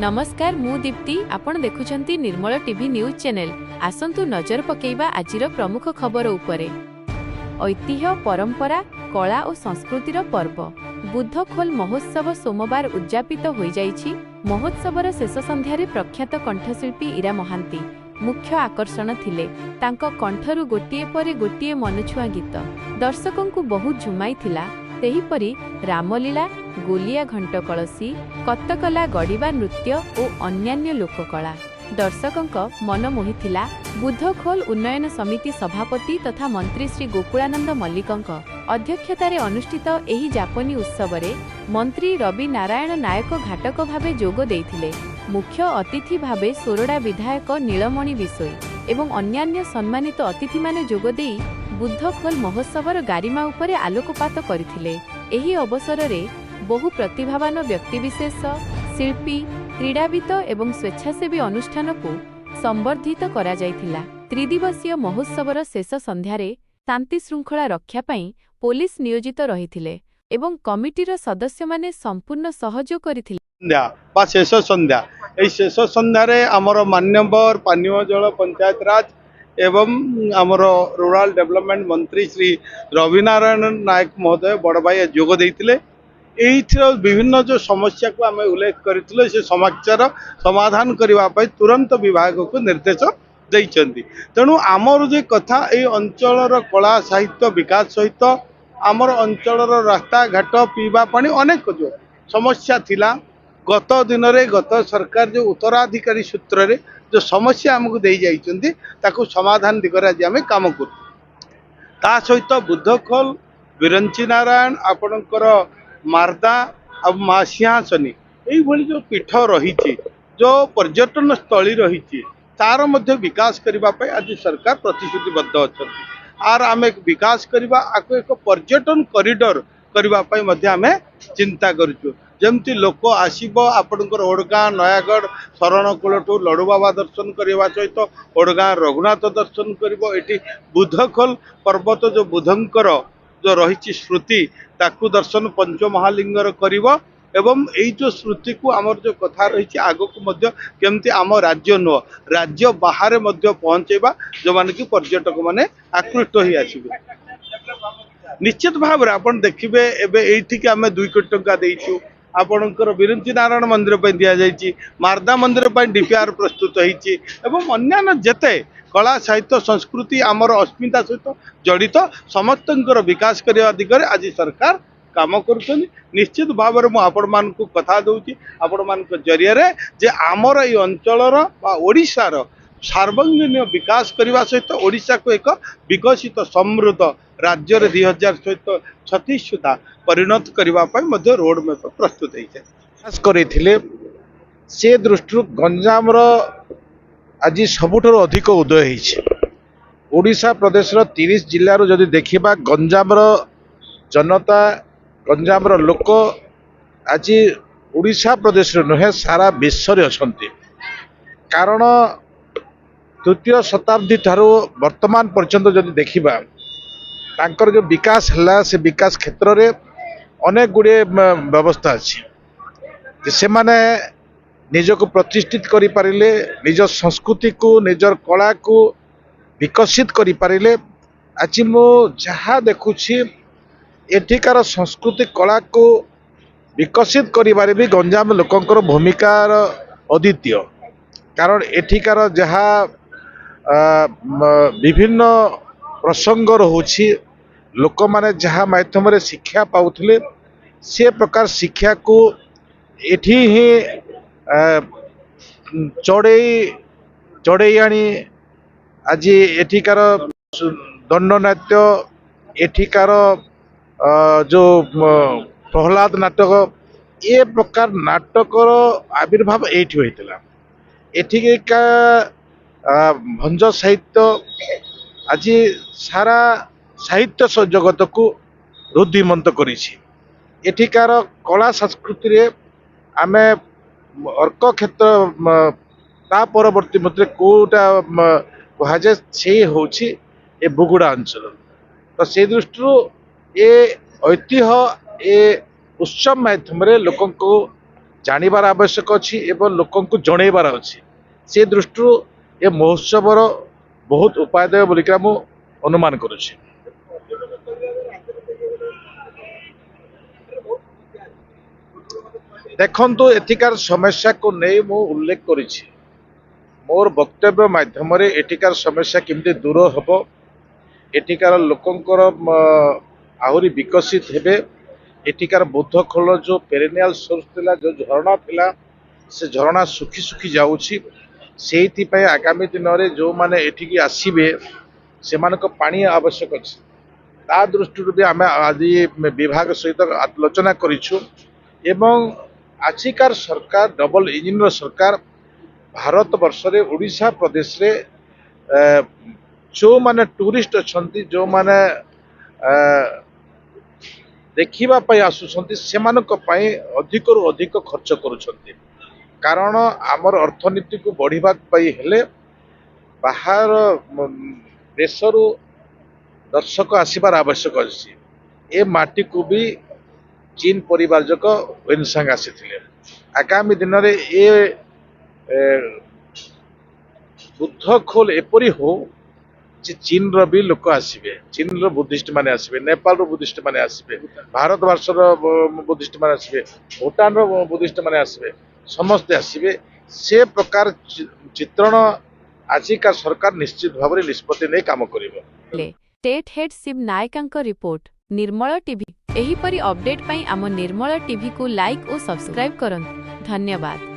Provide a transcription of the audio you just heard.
नमस्कार मु दीप्ति आपण देखुछंती निर्मल टीवी न्यूज चैनल। आसंतु नजर पकेइबा आजिर प्रमुख खबर उपरे। ऐतिह्य परंपरा कला और संस्कृतिर पर्व बुद्ध खोल महोत्सव सोमवार उद्यापित हो जाइछि। महोत्सवर शेष संध्यारे प्रख्यात कंठशिल्पी इरा महांती मुख्य आकर्षण थिले। तांको कंठरु गोटिए परे गोटिए मनछुआ गीत दर्शकंकु बहुत झुमाई थिला। सेहीपरि रामलीला गोलिया घंट कलसी कत्तकला गड़िबा नृत्य और अन्यान्य लोककला दर्शकंक मन मोहिथिला। बुद्ध खोल उन्नयन समिति सभापति तथा मंत्री श्री गोकुलानंद मल्लिकंक अध्यक्षतार अनुष्ठित एही जापनी उत्सवरे मंत्री रवि नारायण नायक घाटक भावे जोग देइथिले। मुख्य अतिथि भावे सोरडा विधायक नीलमणि बिसोई एवं अन्यान्य सम्मानित अतिथि माने जोग देई बुद्ध खोल महोत्सवर गारिमा उपरे आलोकपात करथिले। एही अवसररे बहु प्रतिभावान व्यक्तिविशेष शिल्पी क्रीड़ाविद एवं स्वेच्छासेवी अनुष्ठान को संबर्धित करा जायथिला। त्रिदिवसीय महोत्सवर शेष संध्यारे शांति श्रृंखला रक्षा पाई पुलिस नियोजित रहिथिले एवं कमिटीर सदस्य माने संपूर्ण सहयोग करथिले। शेष संध्या शेष संध्यारे आमर मान्यवर पानीय जल पंचायत राज एवं आमर रूरल डेवलपमेंट मंत्री श्री रवि नारायण नायक महोदय बड़ भाई जोग देइथिले। विभिन्न जो समस्या को आम उल्लेख करथिले से समस्यार समाधान करने तुरंत विभाग को निर्देश देइछन्ति। तेणु आमर जो कथा ये अंचल कला साहित्य विकास सहित आमर अंचल रास्ता घाट पीवा पानी अनेक जो समस्या थिला। गत दिन रे गत सरकार जो उत्तराधिकारी सूत्र रे जो समस्या आमको दे जाइछन्ति ताकू समाधान दिगरे आज आम काम करू। ता सहित बुद्ध खोल विरंची नारायण आपणकर मारदा अब माँ सिंहासनी यही जो पीठ रही जो पर्यटन स्थली रही तार मध्य विकास करने आज सरकार प्रतिश्रुतिबद्ध अच्छा आर आम विकास करवा आपको एक पर्यटन कॉरिडोर करने आम चिंता करूँ। जमती लोक आसब आपणकर ओडगाँ नयागढ़ शरणकूल ठू लड़ू बाबा दर्शन करने सहित ओडगाँ रघुनाथ दर्शन कर बुद्ध खोल पर्वत जो बुद्धंकर जो रही स्मृति ताकू दर्शन पंच महालिंगर करिवो एवं यही जो स्मृति को आमर जो कथा रही आग को केमती आम राज्य नुह राज्य बाहर पहुँचेबा जो माने कि पर्यटक माने आकृष्ट हो आसबे। निश्चित भाव में आपन देखिबे एबे एठी आम 2 कोटी टंका देइछु आपणकर विरंची नारायण मंदिर पर दि जाइए मारदा मंदिर पर डीपीआर प्रस्तुत होती एवं अन्यान्य जेते कला साहित्य संस्कृति आमर अस्मिता सहित जड़ित समस्त विकास करने दिगरे आज सरकार काम कर। निश्चित भाव में मुझे कथा दूसरी आपण मान जरिए जे आमर ये अंचलर ओडिशार सार्वजनिक विकास करने सहित ओडिशा को एक विकसित समृद्ध राज्य 2036 सुधा परिणत करने रोड मैप प्रस्तुत होते से दृष्टि गंजाम आज सबुठार अधिक उदय होड़िशा प्रदेश 30 जिल्लार जदि देखा गंजाम जनता गंजाम लोक आज उड़ीसा प्रदेश नुहे सारा विश्व अच्छा कारण तृतीय शताब्दी ठारू वर्तमान पर्यंत जदि देखा तांकर जो विकास है से विकास क्षेत्र में अनेक गुड़े व्यवस्था अच्छी से माने निज को प्रतिष्ठित करि पारिले निज संस्कृति को निजर कला को विकसित करि पारिले। आज मु जहाँ देखुछि एठिकार संस्कृति कला को विकसित करिबारे भी गंजाम लोकंकर भूमिका अद्वितीय कारण एठिकार जहाँ विभिन्न प्रसंग रहुछि लोक माने जहाँ माध्यम शिक्षा पाउथिले से प्रकार शिक्षा को एठी ही चढ़ई आनी आज एठिकार दंडनाट्य एठिकार जो प्रहलाद नाटक ये प्रकार नाटकर आविर्भाव एठी होइतिला। एठिका भंज साहित्य आज सारा साहित्य जगत को रुद्धिमंत करिछि। एठिकार कला संस्कृति रे आमे अर्क क्षेत्र ता परवर्ती मत कोटा कह जाए से होछि ए बुगुड़ा अंचल। तो से दृष्टि ये ऐतिह्य ए उत्सव माध्यम लोक ଜାଣିବାର ଆବଶ୍ୟକ ଅଛି ଏବଂ ଲୋକଙ୍କୁ ଜଣେଇବାର ଅଛି। ସେ ଦୃଷ୍ଟିରୁ ଏ ମହୋତ୍ସବର ବହୁତ ଉପାଦେୟ ବୋଲିକି ମୁଁ ଅନୁମାନ କରୁଛି। ଦେଖନ୍ତୁ ଏଠିକାର ସମସ୍ୟାକୁ ନେଇ ମୁଁ ଉଲ୍ଲେଖ କରିଛି। ମୋର ବକ୍ତବ୍ୟ ମାଧ୍ୟମରେ ଏଠିକାର ସମସ୍ୟା କେମିତି ଦୂର ହେବ, ଏଠିକାର ଲୋକଙ୍କର ଆହୁରି ବିକଶିତ ହେବେ, ଏଠିକାର ବୁଦ୍ଧ ଖୋଲ ଯେଉଁ ପେରେନିଆଲ ସୋର୍ସ ଥିଲା, ଯେଉଁ ଝରଣା ଥିଲା, ସେ ଝରଣା ଶୁଖି ଶୁଖି ଯାଉଛି। ସେଇଥିପାଇଁ ଆଗାମୀ ଦିନରେ ଯେଉଁମାନେ ଏଠିକି ଆସିବେ ସେମାନଙ୍କ ପାଣି ଆବଶ୍ୟକ ଅଛି। ତା ଦୃଷ୍ଟିରୁ ବି ଆମେ ଆଜି ବିଭାଗ ସହିତ ଆଲୋଚନା କରିଛୁ ଏବଂ ଆଜିକାର ସରକାର ଡବଲ ଇଞ୍ଜିନର ସରକାର ଭାରତ ବର୍ଷରେ ଓଡ଼ିଶା ପ୍ରଦେଶରେ ଯେଉଁମାନେ ଟୁରିଷ୍ଟ ଅଛନ୍ତି, ଯେଉଁମାନେ ଦେଖିବା ପାଇଁ ଆସୁଛନ୍ତି, ସେମାନଙ୍କ ପାଇଁ ଅଧିକରୁ ଅଧିକ ଖର୍ଚ୍ଚ କରୁଛନ୍ତି। କାରଣ ଆମର ଅର୍ଥନୀତିକୁ ବଢ଼ିବା ପାଇଁ ହେଲେ ବାହାର ଦେଶରୁ ଦର୍ଶକ ଆସିବାର ଆବଶ୍ୟକ ଅଛି। ଏ ମାଟିକୁ ବି ଚୀନ ପରିବାରଜକ ୱେନସାଙ୍ଗ ଆସିଥିଲେ। ଆଗାମୀ ଦିନରେ ଏ ବୁଦ୍ଧ ଖୋଲ ଏପରି ହଉ ଯେ ଚୀନର ବି ଲୋକ ଆସିବେ, ଚୀନର ବୁଦ୍ଧିଷ୍ଟ ମାନେ ଆସିବେ, ନେପାଳର ବୁଦ୍ଧିଷ୍ଟ ମାନେ ଆସିବେ, ଭାରତ ବର୍ଷର ବୁଦ୍ଧିଷ୍ଟ ମାନେ ଆସିବେ, ଭୁଟାନର ବୁଦ୍ଧିଷ୍ଟ ମାନେ ଆସିବେ, ସମସ୍ତେ ଆସିବେ। ସେ ପ୍ରକାର ଚିତ୍ରଣ ଆଜିକା ସରକାର ନିଶ୍ଚିତ ଭାବରେ ନିଷ୍ପତ୍ତି ନେଇ କାମ କରିବ। ଷ୍ଟେଟ୍ ହେଡ୍ ଶିବ ନାୟକଙ୍କ ରିପୋର୍ଟ, ନିର୍ମଳ ଟିଭି। ଏହିପରି ଅପଡେଟ୍ ପାଇଁ ଆମ ନିର୍ମଳ ଟିଭିକୁ ଲାଇକ୍ ଓ ସବସ୍କ୍ରାଇବ୍ କରନ୍ତୁ। ଧନ୍ୟବାଦ।